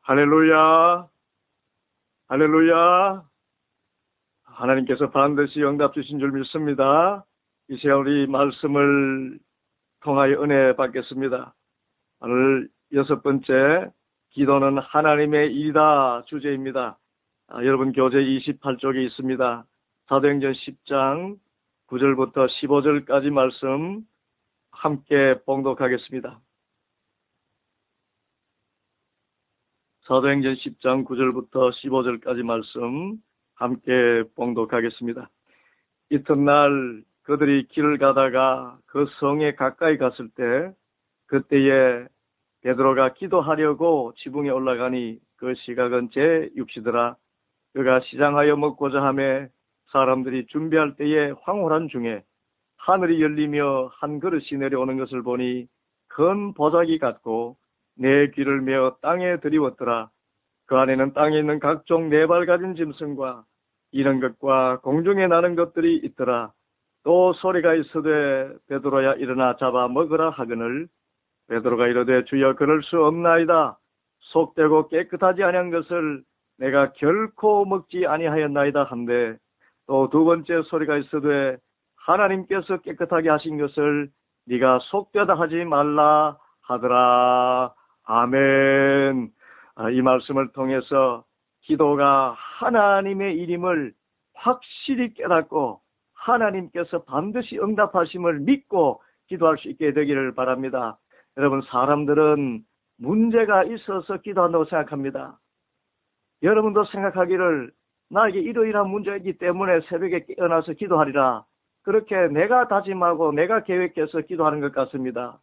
할렐루야, 할렐루야. 하나님께서 반드시 응답 주신 줄 믿습니다. 이 시간 우리 말씀을 통하여 은혜 받겠습니다. 오늘 6번째, 기도는 하나님의 일이다 주제입니다. 여러분 교재 28쪽에 있습니다. 사도행전 10장 9절부터 15절까지 말씀 함께 봉독하겠습니다. 사도행전 10장 9절부터 15절까지 말씀 함께 봉독하겠습니다. 이튿날 그들이 길을 가다가 그 성에 가까이 갔을 때 그때에 베드로가 기도하려고 지붕에 올라가니 그 시각은 제6시더라. 그가 시장하여 먹고자 하매 사람들이 준비할 때에 황홀한 중에 하늘이 열리며 한 그릇이 내려오는 것을 보니 큰 보자기 같고 내 귀를 메어 땅에 들이웠더라. 그 안에는 땅에 있는 각종 네 발 가진 짐승과 이런 것과 공중에 나는 것들이 있더라. 또 소리가 있으되 베드로야 일어나 잡아 먹으라 하거늘 베드로가 이르되 주여 그럴 수 없나이다. 속되고 깨끗하지 아니한 것을 내가 결코 먹지 아니하였나이다 한데 또 두 번째 소리가 있으되 하나님께서 깨끗하게 하신 것을 네가 속되다 하지 말라 하더라. 아멘. 이 말씀을 통해서 기도가 하나님의 일임을 확실히 깨닫고 하나님께서 반드시 응답하심을 믿고 기도할 수 있게 되기를 바랍니다. 여러분, 사람들은 문제가 있어서 기도한다고 생각합니다. 여러분도 생각하기를 나에게 이러이러한 문제가 있기 때문에 새벽에 깨어나서 기도하리라. 그렇게 내가 다짐하고 내가 계획해서 기도하는 것 같습니다.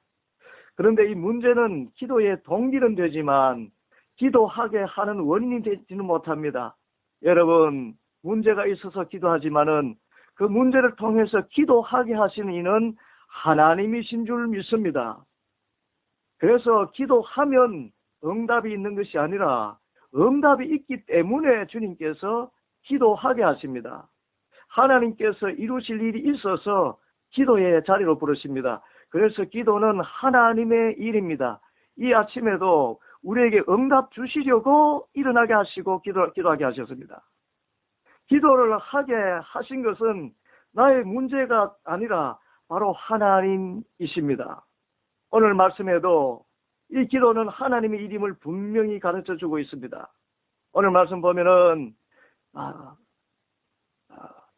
그런데 이 문제는 기도의 동기는 되지만 기도하게 하는 원인이 되지는 못합니다. 여러분, 문제가 있어서 기도하지만은 그 문제를 통해서 기도하게 하시는 이는 하나님이신 줄 믿습니다. 그래서 기도하면 응답이 있는 것이 아니라 응답이 있기 때문에 주님께서 기도하게 하십니다. 하나님께서 이루실 일이 있어서 기도의 자리로 부르십니다. 그래서 기도는 하나님의 일입니다. 이 아침에도 우리에게 응답 주시려고 일어나게 하시고 기도하게 하셨습니다. 기도를 하게 하신 것은 나의 문제가 아니라 바로 하나님이십니다. 오늘 말씀에도 이 기도는 하나님의 일임을 분명히 가르쳐주고 있습니다. 오늘 말씀 보면은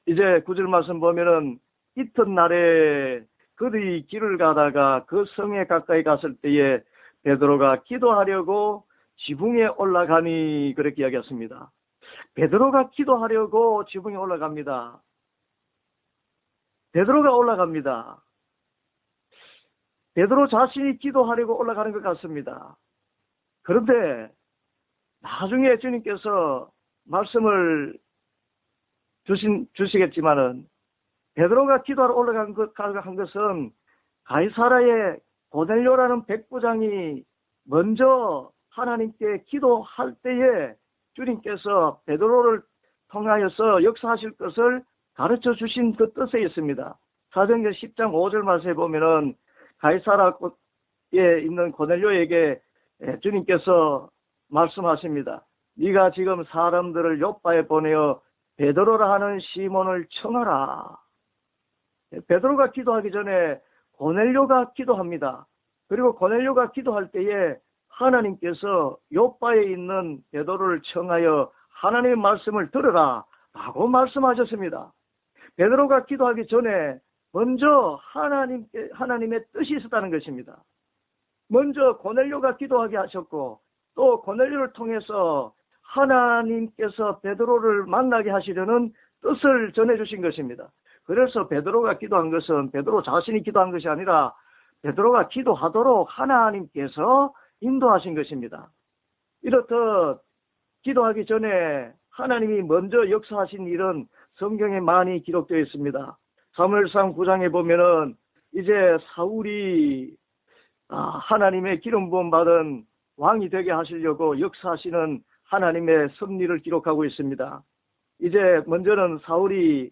이제 9절 말씀 보면은 이튿날에 그들이 길을 가다가 그 성에 가까이 갔을 때에 베드로가 기도하려고 지붕에 올라가니 그렇게 이야기했습니다. 베드로가 기도하려고 지붕에 올라갑니다. 베드로가 올라갑니다. 베드로 자신이 기도하려고 올라가는 것 같습니다. 그런데 나중에 주님께서 말씀을 주시겠지만은 베드로가 기도하러 올라간 것은 가이사라의 고넬료라는 백부장이 먼저 하나님께 기도할 때에 주님께서 베드로를 통하여서 역사하실 것을 가르쳐 주신 그 뜻에 있습니다. 사도행전 10장 5절 말씀에 보면은 가이사라에 있는 고넬료에게 주님께서 말씀하십니다. 네가 지금 사람들을 요빠에 보내어 베드로라 하는 시몬을 청하라. 베드로가 기도하기 전에 고넬료가 기도합니다. 그리고 고넬료가 기도할 때에 하나님께서 요빠에 있는 베드로를 청하여 하나님의 말씀을 들으라 라고 말씀하셨습니다. 베드로가 기도하기 전에 먼저 하나님의 뜻이 있었다는 것입니다. 먼저 고넬료가 기도하게 하셨고 또 고넬료를 통해서 하나님께서 베드로를 만나게 하시려는 뜻을 전해주신 것입니다. 그래서 베드로가 기도한 것은 베드로 자신이 기도한 것이 아니라 베드로가 기도하도록 하나님께서 인도하신 것입니다. 이렇듯 기도하기 전에 하나님이 먼저 역사하신 일은 성경에 많이 기록되어 있습니다. 사무엘상 9장에 보면은 이제 사울이 하나님의 기름 부음 받은 왕이 되게 하시려고 역사하시는 하나님의 섭리를 기록하고 있습니다. 이제 먼저는 사울이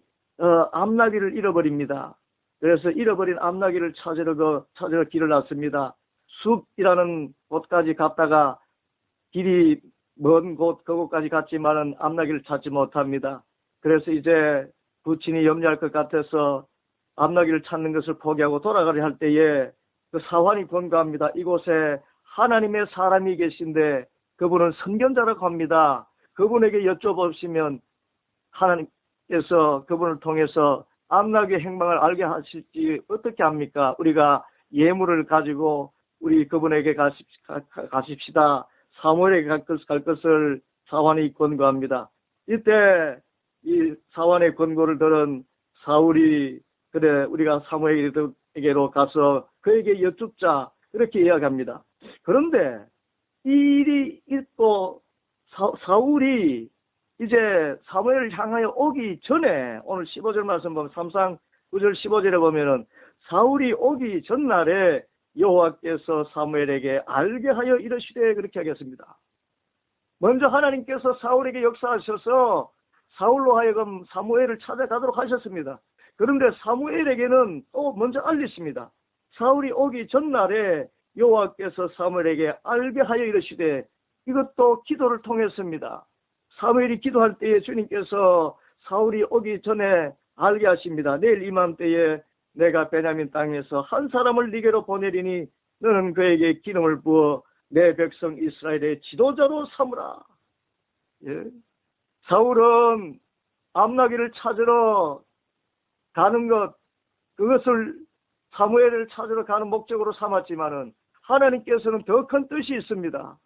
암나귀를 잃어버립니다. 그래서 잃어버린 암나귀를 찾으러 길을 났습니다. 숲이라는 곳까지 갔다가 길이 먼 곳 그곳까지 갔지만은 암나기를 찾지 못합니다. 그래서 이제 부친이 염려할 것 같아서 암나기를 찾는 것을 포기하고 돌아가려 할 때에 그 사환이 권고합니다. 이곳에 하나님의 사람이 계신데 그분은 선견자라고 합니다. 그분에게 여쭤보시면 하나님께서 그분을 통해서 암나기의 행방을 알게 하실지 어떻게 합니까? 우리가 예물을 가지고 우리 그분에게 가십시다. 사무엘에게 갈 것을 사환이 권고합니다. 이때 이 사환의 권고를 들은 사울이 그래 우리가 사무엘에게로 가서 그에게 여쭙자 이렇게 이야기합니다. 그런데 이 일이 있고 사울이 이제 사무엘을 향하여 오기 전에 오늘 15절 말씀 보면 3상 9절 15절에 보면은 사울이 오기 전날에 여호와께서 사무엘에게 알게 하여 이르시되 그렇게 하겠습니다. 먼저 하나님께서 사울에게 역사하셔서 사울로 하여금 사무엘을 찾아가도록 하셨습니다. 그런데 사무엘에게는 또 먼저 알리십니다. 사울이 오기 전날에 여호와께서 사무엘에게 알게 하여 이르시되 이것도 기도를 통했습니다. 사무엘이 기도할 때에 주님께서 사울이 오기 전에 알게 하십니다. 내일 이맘때에 내가 베냐민 땅에서 한 사람을 네게로 보내리니 너는 그에게 기름을 부어 내 백성 이스라엘의 지도자로 삼으라. 예. 사울은 암나기를 찾으러 가는 것, 그것을 사무엘을 찾으러 가는 목적으로 삼았지만은 하나님께서는 더 큰 뜻이 있습니다.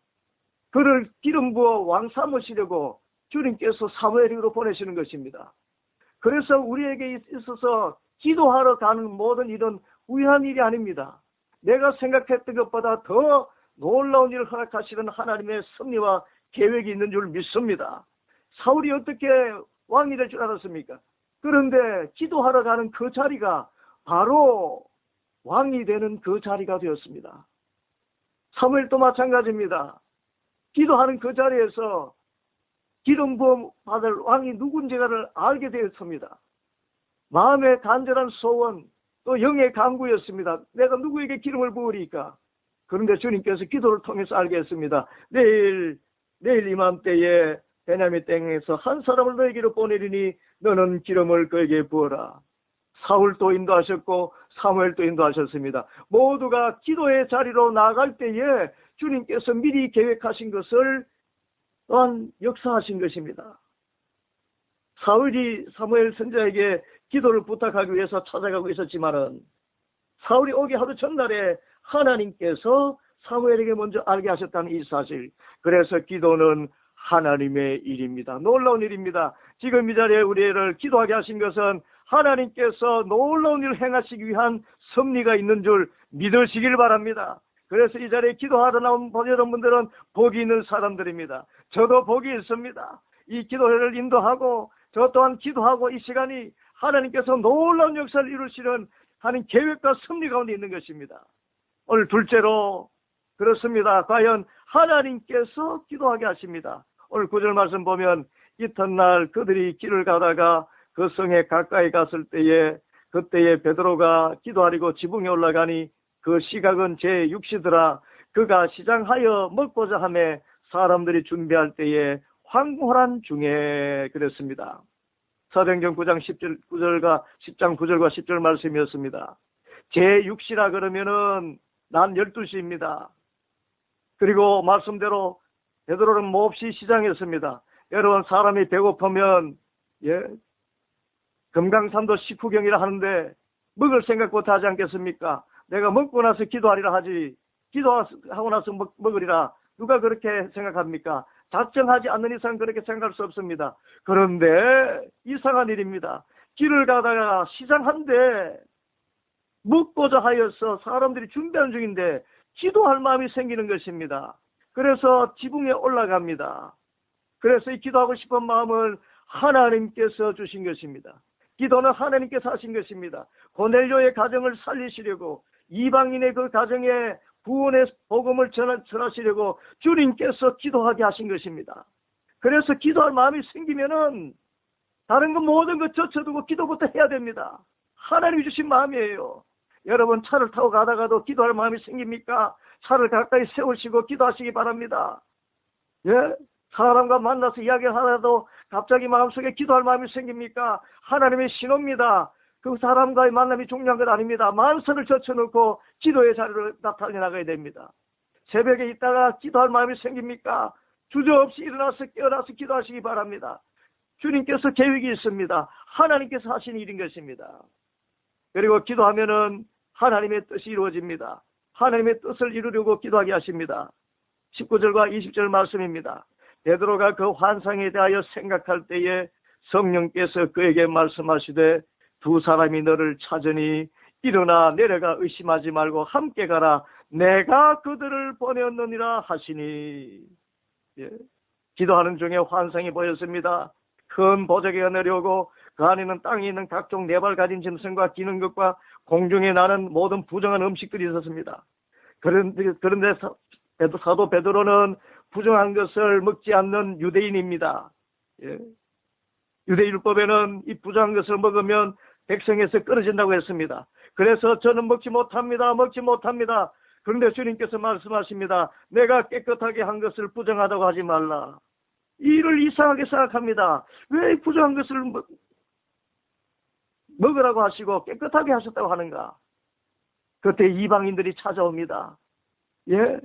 그를 기름 부어 왕 삼으시려고 주님께서 사무엘으로 보내시는 것입니다. 그래서 우리에게 있어서 기도하러 가는 모든 일은 우연한 일이 아닙니다. 내가 생각했던 것보다 더 놀라운 일을 허락하시는 하나님의 섭리와 계획이 있는 줄 믿습니다. 사울이 어떻게 왕이 될 줄 알았습니까? 그런데 기도하러 가는 그 자리가 바로 왕이 되는 그 자리가 되었습니다. 사무엘도 마찬가지입니다. 기도하는 그 자리에서 기름 부음 받을 왕이 누군지를 알게 되었습니다. 마음의 간절한 소원, 또 영의 간구였습니다. 내가 누구에게 기름을 부으리까? 그런데 주님께서 기도를 통해서 알게 했습니다. 내일 이맘때에 베냐민 땅에서 한 사람을 너에게로 보내리니 너는 기름을 그에게 부어라. 사울도 인도하셨고 사무엘도 인도하셨습니다. 모두가 기도의 자리로 나아갈 때에 주님께서 미리 계획하신 것을 또한 역사하신 것입니다. 사울이 사무엘 선지자에게 기도를 부탁하기 위해서 찾아가고 있었지만은 사울이 오기 하루 전날에 하나님께서 사무엘에게 먼저 알게 하셨다는 이 사실. 그래서 기도는 하나님의 일입니다. 놀라운 일입니다. 지금 이 자리에 우리를 기도하게 하신 것은 하나님께서 놀라운 일을 행하시기 위한 섭리가 있는 줄 믿으시길 바랍니다. 그래서 이 자리에 기도하러 나온 여러분들은 복이 있는 사람들입니다. 저도 복이 있습니다. 이 기도회를 인도하고 저 또한 기도하고 이 시간이 하나님께서 놀라운 역사를 이루시는 하는 계획과 섭리 가운데 있는 것입니다. 오늘 둘째로 그렇습니다. 과연 하나님께서 기도하게 하십니다. 오늘 9절 말씀 보면 이튿날 그들이 길을 가다가 그 성에 가까이 갔을 때에 그때에 베드로가 기도하려고 지붕에 올라가니 그 시각은 제6시더라. 그가 시장하여 먹고자 하매 사람들이 준비할 때에 황홀한 중에 그랬습니다. 사도행전 9장 10절 9절과 10절 말씀이었습니다. 제6시라 그러면은 난 12시입니다. 그리고 말씀대로 베드로는 몹시 시장했습니다. 여러분 사람이 배고프면 금강산도 식후경이라 하는데 먹을 생각부터 하지 않겠습니까? 내가 먹고 나서 기도하리라 하지 기도하고 나서 먹으리라 누가 그렇게 생각합니까? 작정하지 않는 이상 그렇게 생각할 수 없습니다. 그런데 이상한 일입니다. 길을 가다가 시장한데 먹고자 하여서 사람들이 준비하는 중인데 기도할 마음이 생기는 것입니다. 그래서 지붕에 올라갑니다. 그래서 이 기도하고 싶은 마음을 하나님께서 주신 것입니다. 기도는 하나님께서 하신 것입니다. 고넬료의 가정을 살리시려고 이방인의 그 가정에 구원의 복음을 전하시려고 주님께서 기도하게 하신 것입니다. 그래서 기도할 마음이 생기면은 다른 것 모든 것 젖혀두고 기도부터 해야 됩니다. 하나님이 주신 마음이에요. 여러분 차를 타고 가다가도 기도할 마음이 생깁니까? 차를 가까이 세우시고 기도하시기 바랍니다. 사람과 만나서 이야기를 하더라도 갑자기 마음속에 기도할 마음이 생깁니까? 하나님의 신호입니다. 그 사람과의 만남이 중요한 것 아닙니다. 만선을 젖혀놓고 기도의 자리로 나타내 나가야 됩니다. 새벽에 있다가 기도할 마음이 생깁니까? 주저없이 일어나서 깨어나서 기도하시기 바랍니다. 주님께서 계획이 있습니다. 하나님께서 하신 일인 것입니다. 그리고 기도하면은 하나님의 뜻이 이루어집니다. 하나님의 뜻을 이루려고 기도하게 하십니다. 19절과 20절 말씀입니다. 베드로가 그 환상에 대하여 생각할 때에 성령께서 그에게 말씀하시되 두 사람이 너를 찾으니 일어나 내려가 의심하지 말고 함께 가라. 내가 그들을 보내었느니라 하시니. 예. 기도하는 중에 환상이 보였습니다. 큰 보자기가 내려오고 그 안에는 땅에 있는 각종 네발 가진 짐승과 기는 것과 공중에 나는 모든 부정한 음식들이 있었습니다. 그런데 사도 베드로는 부정한 것을 먹지 않는 유대인입니다. 예. 유대율법에는 이 부정한 것을 먹으면 백성에서 끊어진다고 했습니다. 그래서 저는 먹지 못합니다. 그런데 주님께서 말씀하십니다. 내가 깨끗하게 한 것을 부정하다고 하지 말라. 이를 이상하게 생각합니다. 왜 부정한 것을 먹으라고 하시고 깨끗하게 하셨다고 하는가? 그때 이방인들이 찾아옵니다. 예?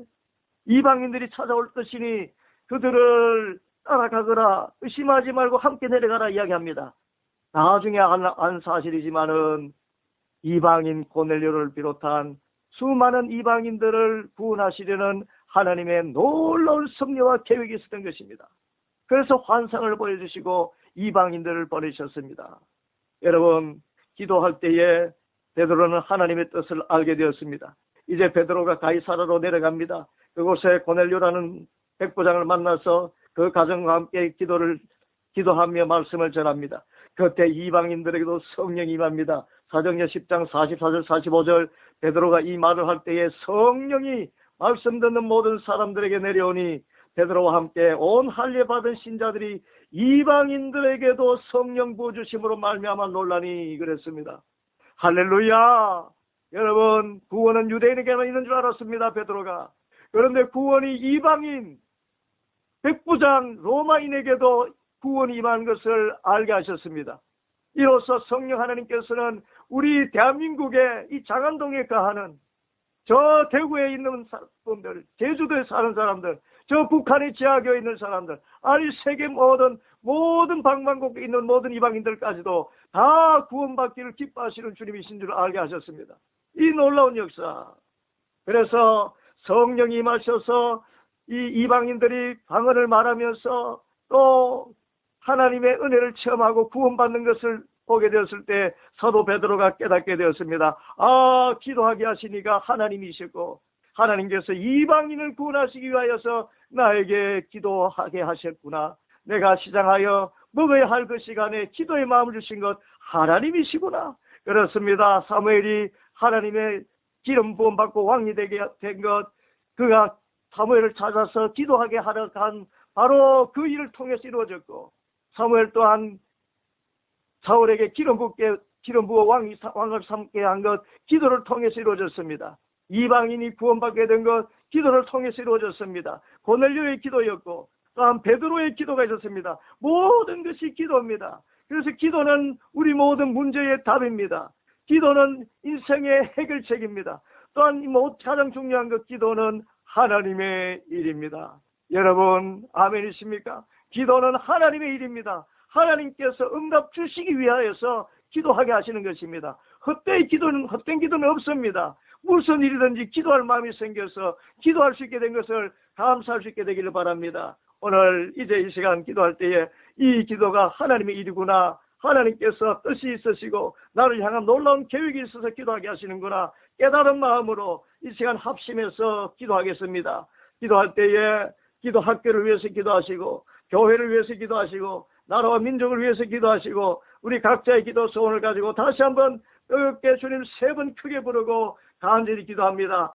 이방인들이 찾아올 것이니 그들을 따라가거라. 의심하지 말고 함께 내려가라 이야기합니다. 나중에 안 사실이지만은 이방인 고넬료를 비롯한 수많은 이방인들을 구원하시려는 하나님의 놀라운 섭리와 계획이 있었던 것입니다. 그래서 환상을 보여주시고 이방인들을 보내셨습니다. 여러분, 기도할 때에 베드로는 하나님의 뜻을 알게 되었습니다. 이제 베드로가 가이사라로 내려갑니다. 그곳에 고넬료라는 백부장을 만나서 그 가정과 함께 기도하며 말씀을 전합니다. 그때 이방인들에게도 성령이 임합니다. 사도행전 10장 44절 45절 베드로가 이 말을 할 때에 성령이 말씀 듣는 모든 사람들에게 내려오니 베드로와 함께 온 할례 받은 신자들이 이방인들에게도 성령 부어주심으로 말미암아 놀라니 그랬습니다. 할렐루야. 여러분, 구원은 유대인에게만 있는 줄 알았습니다. 베드로가. 그런데 구원이 이방인 백부장 로마인에게도 구원이 임한 것을 알게 하셨습니다. 이로써 성령 하나님께서는 우리 대한민국의 이 장안동에 거하는 저 대구에 있는 사람들, 제주도에 사는 사람들, 저 북한의 지하교에 있는 사람들, 아니 세계 모든 방방곡곡에 있는 모든 이방인들까지도 다 구원받기를 기뻐하시는 주님이신 줄 알게 하셨습니다. 이 놀라운 역사. 그래서 성령이 임하셔서 이 이방인들이 방언을 말하면서 또 하나님의 은혜를 체험하고 구원받는 것을 보게 되었을 때 사도 베드로가 깨닫게 되었습니다. 아, 기도하게 하시니가 하나님이시고 하나님께서 이방인을 구원하시기 위하여서 나에게 기도하게 하셨구나. 내가 시장하여 먹어야 할 그 시간에 기도의 마음을 주신 것 하나님이시구나. 그렇습니다. 사무엘이 하나님의 기름 부음 받고 왕이 되게 된 것, 그가 사무엘을 찾아서 기도하게 하러 간 바로 그 일을 통해서 이루어졌고, 사무엘 또한 사울에게 기름 부어 왕을 삼게 한 것 기도를 통해서 이루어졌습니다. 이방인이 구원받게 된 것 기도를 통해서 이루어졌습니다. 고넬료의 기도였고 또한 베드로의 기도가 있었습니다. 모든 것이 기도입니다. 그래서 기도는 우리 모든 문제의 답입니다. 기도는 인생의 해결책입니다. 또한 가장 중요한 것 기도는 하나님의 일입니다. 여러분 아멘이십니까? 기도는 하나님의 일입니다. 하나님께서 응답 주시기 위하여서 기도하게 하시는 것입니다. 헛된 기도는 없습니다. 무슨 일이든지 기도할 마음이 생겨서 기도할 수 있게 된 것을 감사할 수 있게 되기를 바랍니다. 오늘 이제 이 시간 기도할 때에 이 기도가 하나님의 일이구나, 하나님께서 뜻이 있으시고 나를 향한 놀라운 계획이 있어서 기도하게 하시는구나 깨달은 마음으로 이 시간 합심해서 기도하겠습니다. 기도할 때에 기도 학교를 위해서 기도하시고 교회를 위해서 기도하시고 나라와 민족을 위해서 기도하시고 우리 각자의 기도 소원을 가지고 다시 한번 뜨겁게 주님 3번 크게 부르고 간절히 기도합니다.